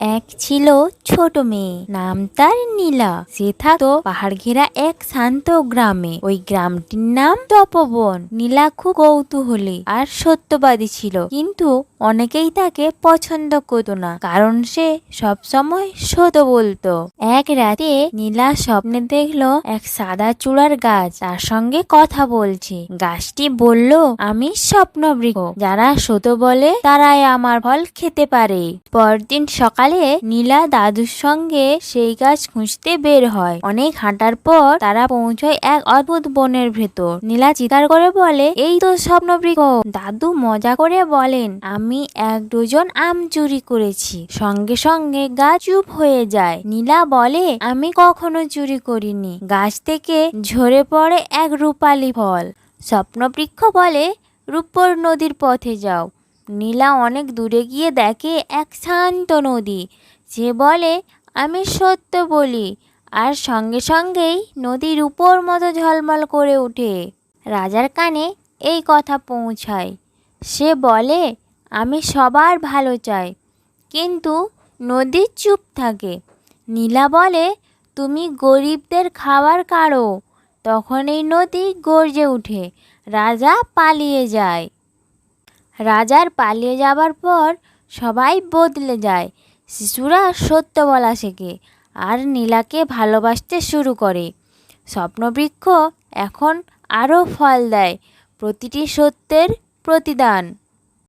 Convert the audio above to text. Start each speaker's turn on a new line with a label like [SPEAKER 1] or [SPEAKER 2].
[SPEAKER 1] এক ছিল ছোট মেয়ে, নাম তার নীলা। সে থাকতো পাহাড় ঘেরা এক শান্ত গ্রামে। ওই গ্রামটির নাম তপবন। নীলা খুব কৌতূহলী আর সত্যবাদী ছিল, কিন্তু অনেকেই তাকে পছন্দ করতো না, কারণ সে সবসময় সত্য বলতো। এক রাতে নীলা স্বপ্নে দেখলো এক সাদা চূড়ার গাছ তার সঙ্গে কথা বলছে। গাছটি বলল, আমি স্বপ্নবৃক্ষ, যারা সত্য বলে তারাই আমার ফল খেতে পারে। পরদিন সকালে নীলা দাদুর সঙ্গে সেই গাছ খুঁজতে বের হয়। অনেক হাঁটার পর তারা পৌঁছয় এক অদ্ভুত বনের ভেতর। নীলা চিৎকার করে বলে, এই তো স্বপ্নবৃক্ষ। দাদু মজা করে বলেন, আমি এক ডজন আম চুরি করেছি। সঙ্গে সঙ্গে গাছ চুপ হয়ে যায়। নীলা বলে, আমি কখনো চুরি করিনি। গাছ থেকে ঝরে পড়ে এক রূপালী ফল। স্বপ্নবৃক্ষ বলে, রূপর নদীর পথে যাও। নীলা অনেক দূরে গিয়ে দেখে এক শান্ত নদী। সে বলে, আমি সত্য বলি, আর সঙ্গে সঙ্গেই নদীর উপর মতো ঝলমল করে ওঠে। রাজার কানে এই কথা পৌঁছায়। সে বলে, আমি সবার ভালো চাই, কিন্তু নদী চুপ থাকে। নীলা বলে, তুমি গরিবদের খাবার কাড়ো। তখন এই নদী গর্জে ওঠে। রাজা পালিয়ে যায়। রাজার পালিয়ে যাবার পর সবাই বদলে যায়। শিশুরা সত্য বলা শেখে আর নীলাকে ভালোবাসতে শুরু করে। স্বপ্নবৃক্ষ এখন আরও ফল দেয়, প্রতিটি সত্যের প্রতিদান।